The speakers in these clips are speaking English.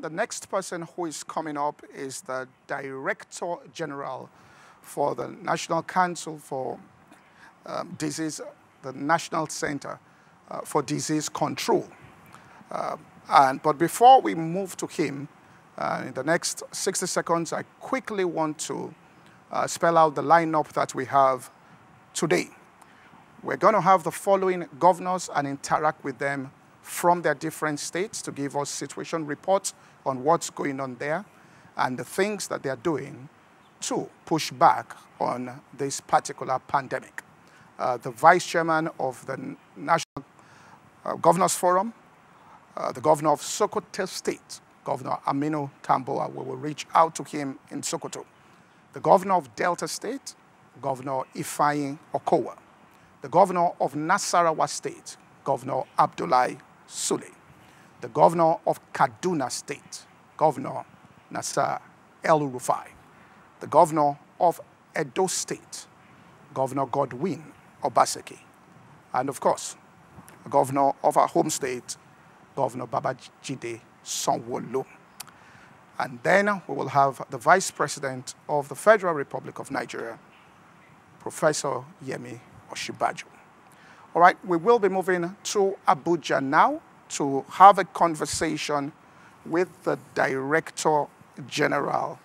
the next person who is coming up is the Director General for the National Council for Disease, the National Center for Disease Control. But before we move to him, in the next 60 seconds, I quickly want to spell out the lineup that we have today. We're going to have the following governors and interact with them from their different states to give us situation reports on what's going on there and the things that they're doing to push back on this particular pandemic. The Vice Chairman of the National Governors Forum, the Governor of Sokoto State, Governor Aminu Tamboa, we will reach out to him in Sokoto. The Governor of Delta State, Governor Ifeanyi Okowa. The Governor of Nasarawa State, Governor Abdullahi Sule. The Governor of Kaduna State, Governor Nasser El-Rufai. The Governor of Edo State, Governor Godwin Obaseki. And of course, the Governor of our home state, Governor Babajide Sanwo-Olu. And then we will have the Vice President of the Federal Republic of Nigeria, Professor Yemi Osinbajo. All right, we will be moving to Abuja now to have a conversation with the Director General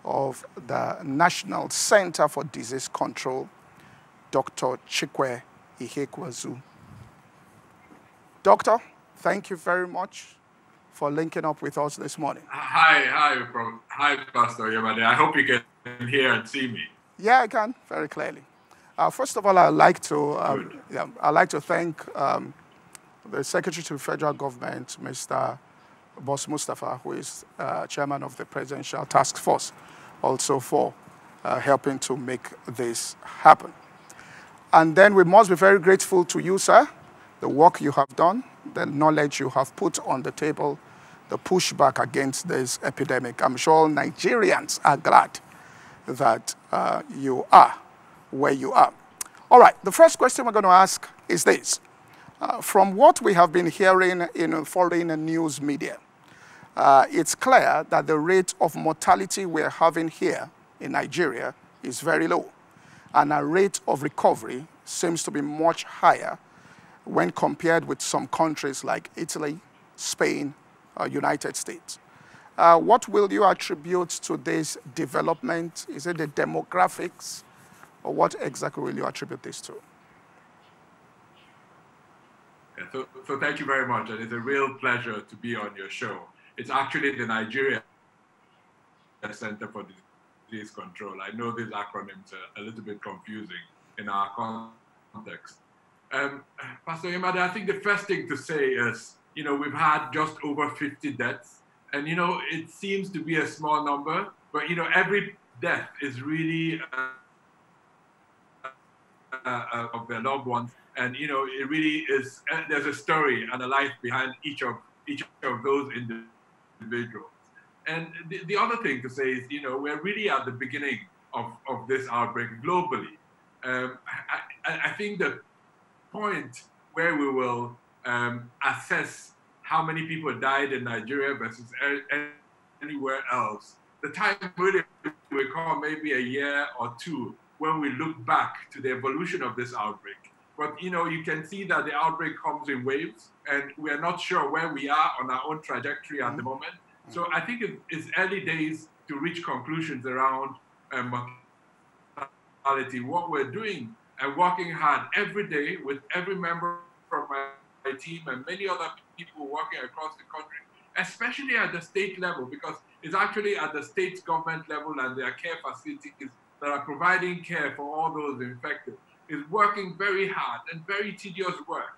of the National Center for Disease Control, Dr. Chikwe Ihekweazu. Doctor, thank you very much for linking up with us this morning. Hi, Pastor Yamade. I hope you can hear and see me. Yeah, I can, very clearly. First of all, I'd like to thank the Secretary to the Federal Government, Mr. Boss Mustafa, who is Chairman of the Presidential Task Force, also for helping to make this happen. And then we must be very grateful to you, sir, the work you have done, the knowledge you have put on the table, the pushback against this epidemic. I'm sure Nigerians are glad that you are where you are. All right, the first question we're going to ask is this. From what we have been hearing in foreign news media, it's clear that the rate of mortality we're having here in Nigeria is very low, and our rate of recovery seems to be much higher when compared with some countries like Italy, Spain, or United States. What will you attribute to this development? Is it the demographics, or what exactly will you attribute this to? Yeah, so thank you very much, and it's a real pleasure to be on your show. It's actually the Nigeria Center for Disease Control. I know these acronyms are a little bit confusing in our context. Pastor Yamada, I think the first thing to say is, we've had just over 50 deaths, and, it seems to be a small number, but, every death is really of their loved ones. And, it really is, there's a story and a life behind each of those individuals. And the other thing to say is, we're really at the beginning of this outbreak globally. I think the point where we will assess how many people died in Nigeria versus anywhere else, the time really will come maybe a year or two when we look back to the evolution of this outbreak. But, you can see that the outbreak comes in waves, and we're not sure where we are on our own trajectory at the moment. So I think it's early days to reach conclusions around mortality. What we're doing and working hard every day with every member of my team and many other people working across the country, especially at the state level, because it's actually at the state government level and their care facilities that are providing care for all those infected, is working very hard and very tedious work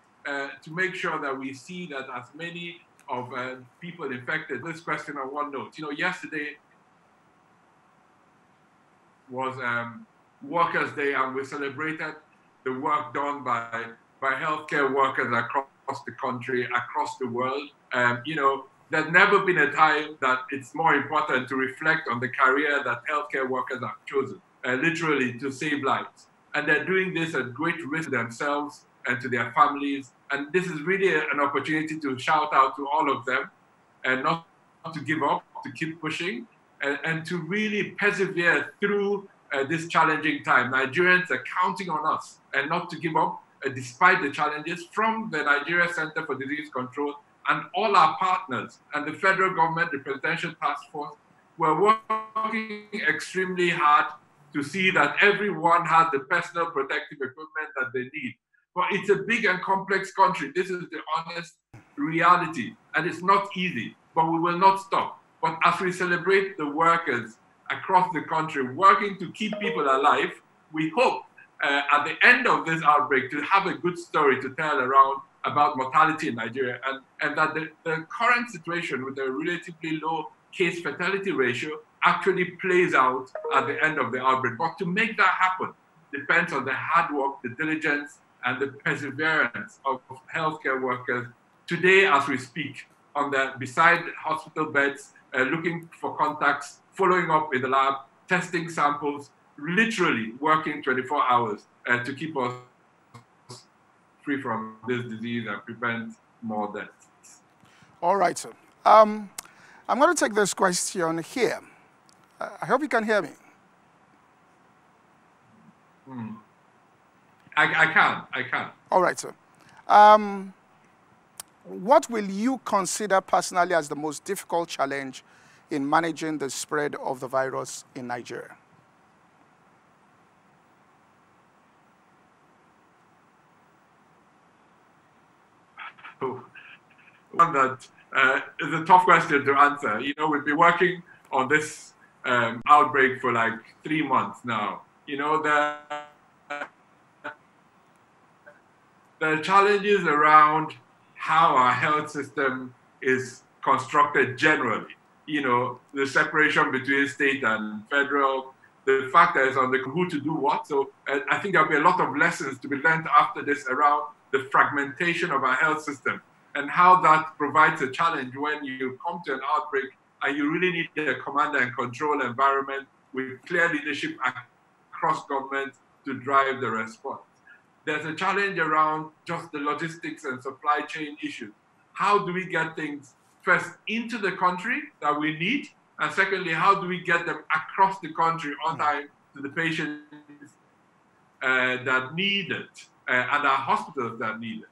to make sure that we see that as many of people infected. This question on one note, yesterday was Workers' Day, and we celebrated the work done by healthcare workers across the country, across the world. There's never been a time that it's more important to reflect on the career that healthcare workers have chosen, literally to save lives. And they're doing this at great risk to themselves and to their families. And this is really an opportunity to shout out to all of them, and not to give up, to keep pushing, and to really persevere through this challenging time. Nigerians are counting on us and not to give up despite the challenges from the Nigeria Center for Disease Control and all our partners and the federal government, the Presidential Task Force. We're working extremely hard to see that everyone has the personal protective equipment that they need. But it's a big and complex country. This is the honest reality. And it's not easy, but we will not stop. But as we celebrate the workers across the country working to keep people alive, we hope at the end of this outbreak to have a good story to tell around about mortality in Nigeria, and that the current situation with a relatively low case fatality ratio actually plays out at the end of the outbreak. But to make that happen depends on the hard work, the diligence, and the perseverance of healthcare workers today as we speak, beside hospital beds, looking for contacts, following up in the lab, testing samples, literally working 24 hours to keep us free from this disease and prevent more deaths. All right, sir. I'm going to take this question here. I hope you can hear me. I can. All right, sir. What will you consider personally as the most difficult challenge in managing the spread of the virus in Nigeria? One that is a tough question to answer. You know, we've been working on this outbreak for like 3 months now. You know, the challenges around how our health system is constructed generally. You know, the separation between state and federal, the fact that it's on the who to do what. So I think there'll be a lot of lessons to be learned after this around the fragmentation of our health system and how that provides a challenge when you come to an outbreak and you really need a command and control environment with clear leadership across government to drive the response. There's a challenge around just the logistics and supply chain issues. How do we get things first into the country that we need? And secondly, how do we get them across the country on time to the patients that need it and our hospitals that need it?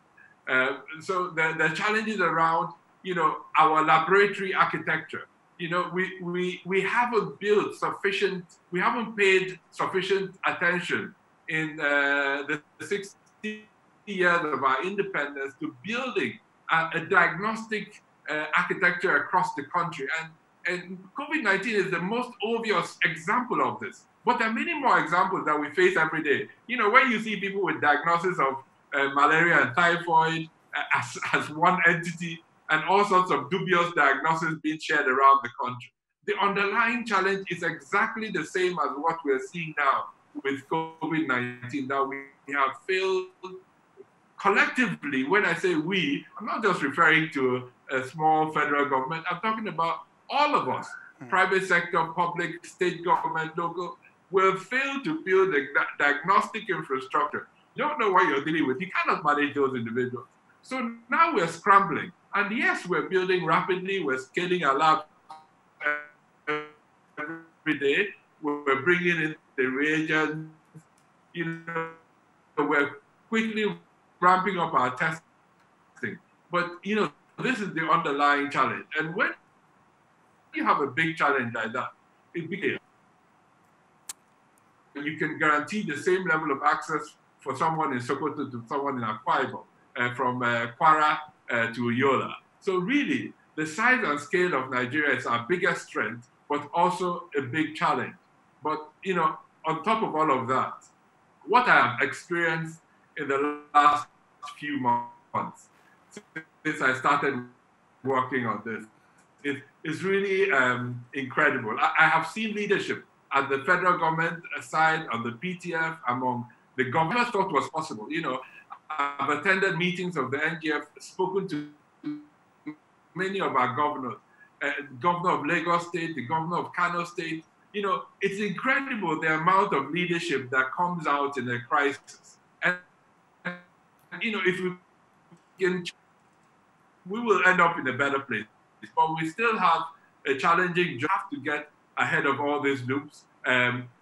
So the challenges around, you know, our laboratory architecture. You know, we haven't built sufficient, we haven't paid sufficient attention in the 60 years of our independence to building a diagnostic architecture across the country. And COVID-19 is the most obvious example of this. But there are many more examples that we face every day. You know, when you see people with diagnosis of malaria and typhoid as one entity, and all sorts of dubious diagnoses being shared around the country. The underlying challenge is exactly the same as what we're seeing now with COVID-19, that we have failed collectively. When I say we, I'm not just referring to a small federal government, I'm talking about all of us, private sector, public, state government, local. We've failed to build a diagnostic infrastructure. You don't know what you're dealing with. You cannot manage those individuals. So now we're scrambling. And yes, we're building rapidly. We're scaling our labs every day. We're bringing in the reagents. You know, we're quickly ramping up our testing. But, you know, this is the underlying challenge. And when you have a big challenge like that, it becomes, you can guarantee the same level of access for someone in Sokoto to someone in Akwa Ibom, from Kwara to Yola. So really, the size and scale of Nigeria is our biggest strength, but also a big challenge. But, you know, on top of all of that, what I have experienced in the last few months, since I started working on this, is really incredible. I have seen leadership at the federal government side, on the PTF, among the government thought was possible. You know, I've attended meetings of the NGF, spoken to many of our governors, governor of Lagos State, the governor of Kano State. You know, it's incredible the amount of leadership that comes out in a crisis. And you know, if we will end up in a better place. But we still have challenging. You have to get ahead of all these loops.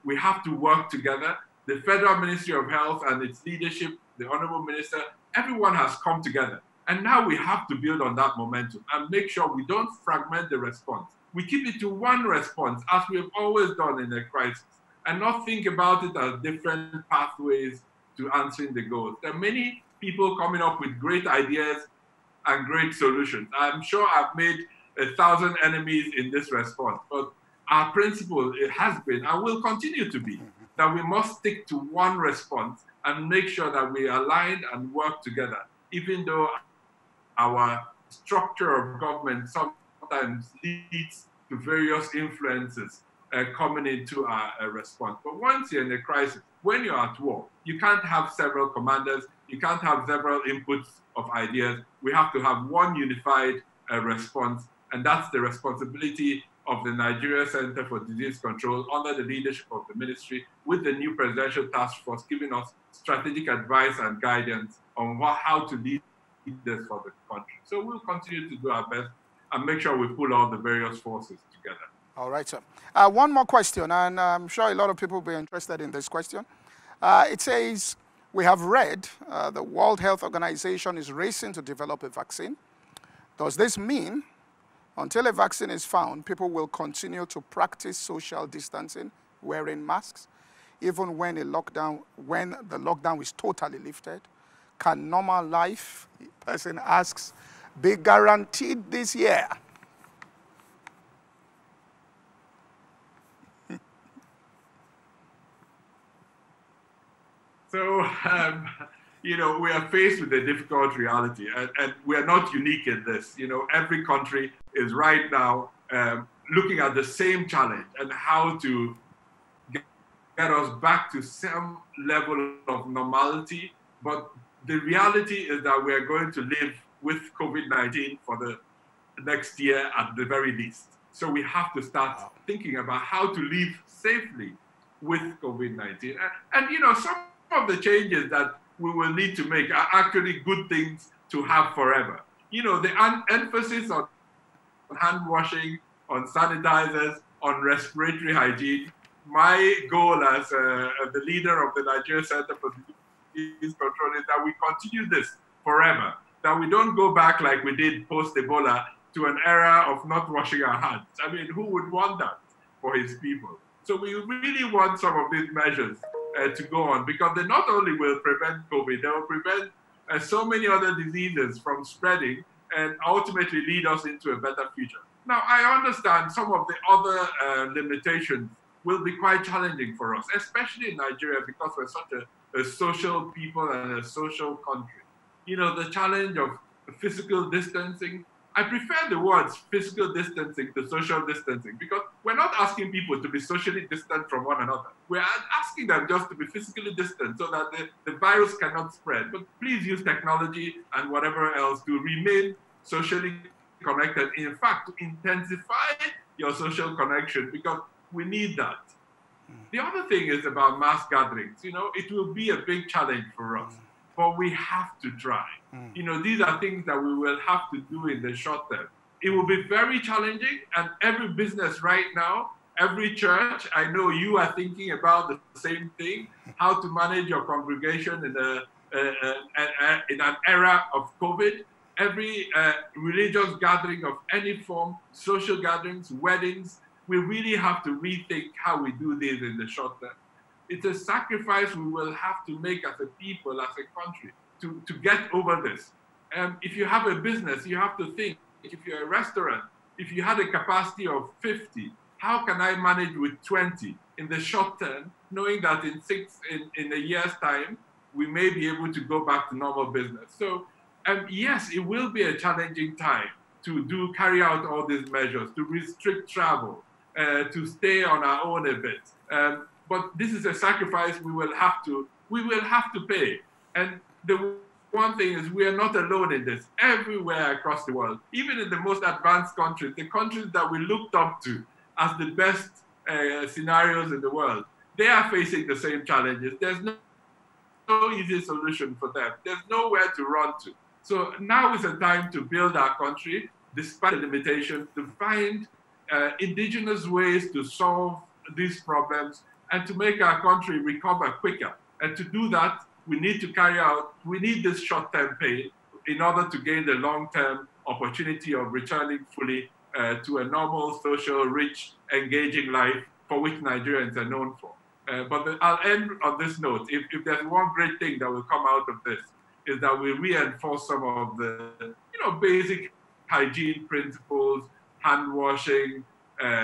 We have to work together. The Federal Ministry of Health and its leadership, the Honorable Minister, everyone has come together. And now we have to build on that momentum and make sure we don't fragment the response. We keep it to one response, as we have always done in a crisis, and not think about it as different pathways to answering the goals. There are many people coming up with great ideas and great solutions. I'm sure I've made 1,000 enemies in this response, but our principle, it has been and will continue to be, that we must stick to one response and make sure that we align and work together, even though our structure of government sometimes leads to various influences coming into our response. But once you're in a crisis, when you're at war, you can't have several commanders, you can't have several inputs of ideas. We have to have one unified response, and that's the responsibility of the Nigeria Center for Disease Control under the leadership of the ministry, with the new presidential task force giving us strategic advice and guidance on how to lead this for the country. So we'll continue to do our best and make sure we pull all the various forces together. All right, sir. One more question, and I'm sure a lot of people will be interested in this question. It says, we have read the World Health Organization is racing to develop a vaccine. Does this mean until a vaccine is found, people will continue to practice social distancing, wearing masks, even when the lockdown is totally lifted? Can normal life, the person asks, be guaranteed this year? So, you know, we are faced with a difficult reality, and we are not unique in this. You know, every country is right now looking at the same challenge and how to get us back to some level of normality. But the reality is that we are going to live with COVID-19 for the next year at the very least. So we have to start thinking about how to live safely with COVID-19. And you know, some of the changes that we will need to make are actually good things to have forever. You know, the emphasis on hand washing, on sanitizers, on respiratory hygiene. My goal as the leader of the Nigeria Center for Disease Control is that we continue this forever, that we don't go back like we did post-Ebola to an era of not washing our hands. I mean, who would want that for his people? So we really want some of these measures to go on, because they not only will prevent COVID, they will prevent so many other diseases from spreading and ultimately lead us into a better future. Now, I understand some of the other limitations will be quite challenging for us, especially in Nigeria, because we're such a social people and a social country. You know, the challenge of physical distancing. I prefer the words physical distancing to social distancing, because we're not asking people to be socially distant from one another. We're asking them just to be physically distant so that the virus cannot spread. But please use technology and whatever else to remain socially connected. In fact, to intensify your social connection, because we need that. The other thing is about mass gatherings. You know, it will be a big challenge for us, but we have to try. You know, these are things that we will have to do in the short term. It will be very challenging, and every business right now, every church, I know you are thinking about the same thing, how to manage your congregation in an era of COVID. Every religious gathering of any form, social gatherings, weddings, we really have to rethink how we do this in the short term. It's a sacrifice we will have to make as a people, as a country, to get over this. If you have a business, you have to think, if you're a restaurant, if you had a capacity of 50, how can I manage with 20 in the short term, knowing that in a year's time, we may be able to go back to normal business. So yes, it will be a challenging time to carry out all these measures, to restrict travel, to stay on our own a bit. But this is a sacrifice we will have to pay. And the one thing is, we are not alone in this. Everywhere across the world, even in the most advanced countries, the countries that we looked up to as the best scenarios in the world, they are facing the same challenges. There's no easy solution for them. There's nowhere to run to. So now is a time to build our country, despite the limitations, to find indigenous ways to solve these problems and to make our country recover quicker. And to do that, we need this short-term pain in order to gain the long-term opportunity of returning fully to a normal, social, rich, engaging life for which Nigerians are known for. But I'll end on this note. If there's one great thing that will come out of this, is that we reinforce some of the basic hygiene principles, hand washing,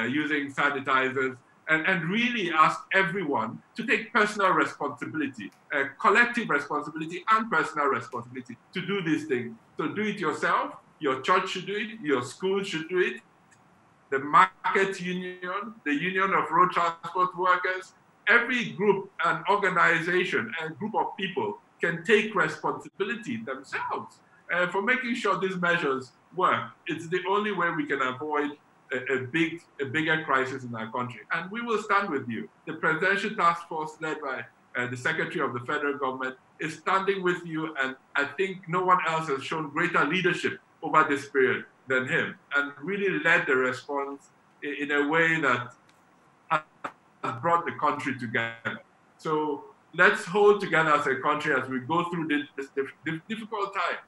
using sanitizers, and really ask everyone to take personal responsibility, collective responsibility and personal responsibility to do these things. So do it yourself, your church should do it, your school should do it, the market union, the union of road transport workers, every group and organization and group of people can take responsibility themselves for making sure these measures work. It's the only way we can avoid a bigger crisis in our country. And we will stand with you. The Presidential Task Force led by the Secretary of the Federal Government is standing with you, and I think no one else has shown greater leadership over this period than him, and really led the response in a way that has brought the country together. So let's hold together as a country as we go through this difficult time,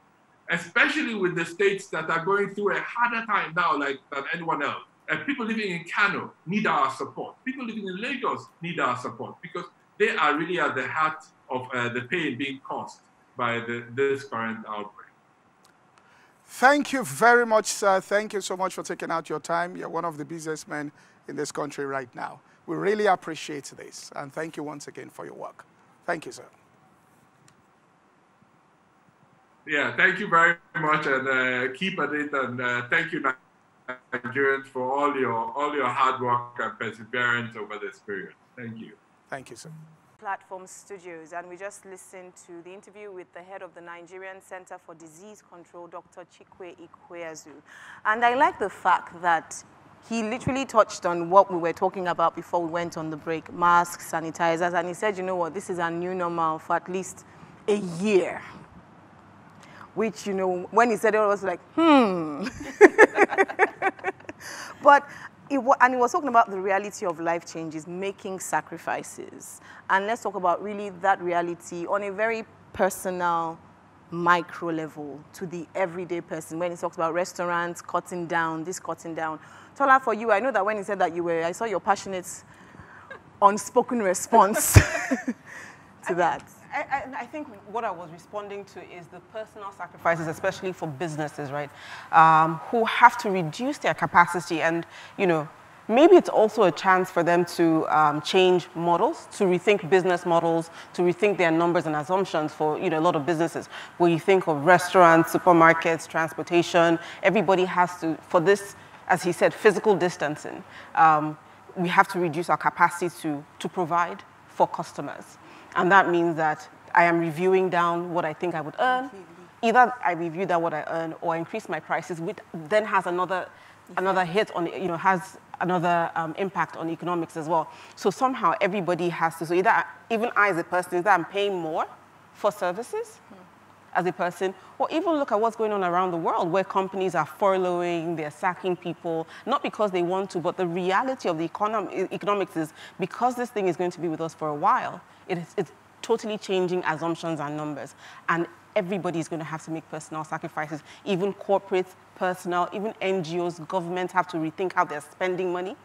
especially with the states that are going through a harder time now than anyone else. People living in Kano need our support. People living in Lagos need our support because they are really at the heart of the pain being caused by this current outbreak. Thank you very much, sir. Thank you so much for taking out your time. You're one of the busiest men in this country right now. We really appreciate this, and thank you once again for your work. Thank you, sir. Yeah, thank you very much, and keep at it, and thank you, Nigerians, for all your hard work and perseverance over this period. Thank you. Thank you, sir. Platform Studios, and we just listened to the interview with the head of the Nigerian Center for Disease Control, Dr. Chikwe Ihekweazu. And I like the fact that he literally touched on what we were talking about before we went on the break, masks, sanitizers, and he said, you know what, this is a new normal for at least a year. Which, you know, when he said it, I was like, But he was talking about the reality of life changes, making sacrifices. And let's talk about really that reality on a very personal, micro level to the everyday person. When he talks about restaurants, cutting down, this cutting down. Tola, for you, I know that when he said that I saw your passionate, unspoken response to that. I think what I was responding to is the personal sacrifices, especially for businesses, right, who have to reduce their capacity. And, you know, maybe it's also a chance for them to change models, to rethink business models, to rethink their numbers and assumptions for, you know, a lot of businesses. When you think of restaurants, supermarkets, transportation, everybody has to, for this, as he said, physical distancing, we have to reduce our capacity to provide for customers. And that means that I am reviewing down what I think I would earn. Either I review down what I earn or increase my prices, which then has another hit on, you know, has another impact on economics as well. So somehow everybody has to, so either, even I as a person, either I'm paying more for services as a person, or even look at what's going on around the world where companies are furloughing, they're sacking people, not because they want to, but the reality of the economics is because this thing is going to be with us for a while, it's totally changing assumptions and numbers. And everybody's going to have to make personal sacrifices. Even corporates, personal, even NGOs, governments have to rethink how they're spending money.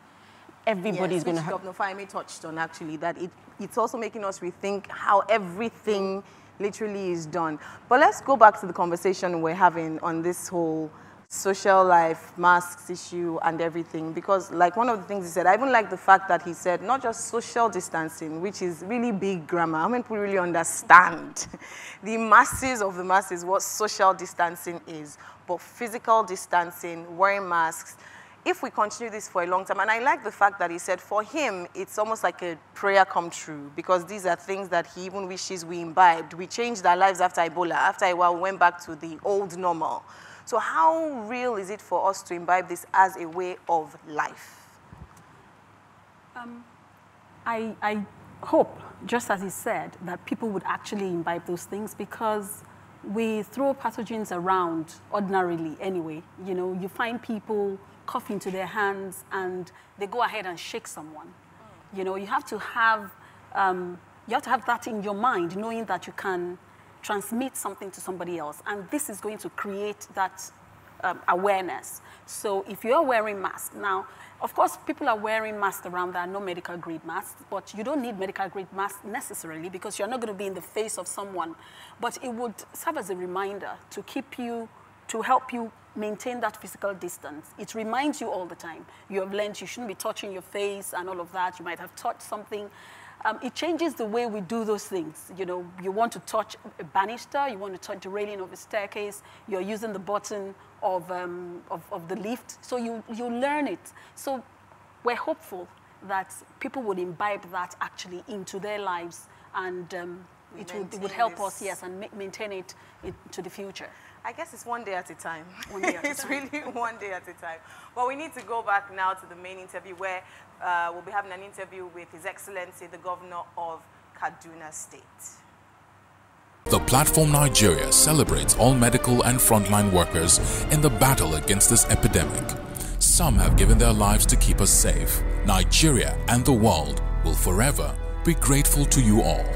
Everybody's going to have... Governor Fahimi touched on, actually, that it's also making us rethink how everything literally is done. But let's go back to the conversation we're having on this whole social life, masks issue and everything, because like one of the things he said, I even like the fact that he said not just social distancing, which is really big grammar. How many people really understand the masses of the masses what social distancing is, but physical distancing, wearing masks. If we continue this for a long time, and I like the fact that he said for him, it's almost like a prayer come true, because these are things that he even wishes we imbibed. We changed our lives after Ebola. After a while, we went back to the old normal. So how real is it for us to imbibe this as a way of life? I hope, just as he said, that people would actually imbibe those things, because we throw pathogens around ordinarily anyway. You know, you find people handcuff into their hands and they go ahead and shake someone. You know, you have to have that in your mind, knowing that you can transmit something to somebody else. And this is going to create that awareness. So if you're wearing masks, now, of course, people are wearing masks around that are not medical grade masks, but you don't need medical grade masks necessarily because you're not going to be in the face of someone. But it would serve as a reminder to keep you, to help you maintain that physical distance. It reminds you all the time. You have learned you shouldn't be touching your face and all of that. You might have touched something. It changes the way we do those things. You know, you want to touch a banister, you want to touch the railing of a staircase, you're using the button of the lift, so you learn it. So we're hopeful that people would imbibe that actually into their lives, and it would help us, yes, and maintain it to the future. I guess it's one day at a time. One day at a time. It's really one day at a time. But we need to go back now to the main interview where we'll be having an interview with His Excellency, the Governor of Kaduna State. The Platform Nigeria celebrates all medical and frontline workers in the battle against this epidemic. Some have given their lives to keep us safe. Nigeria and the world will forever be grateful to you all.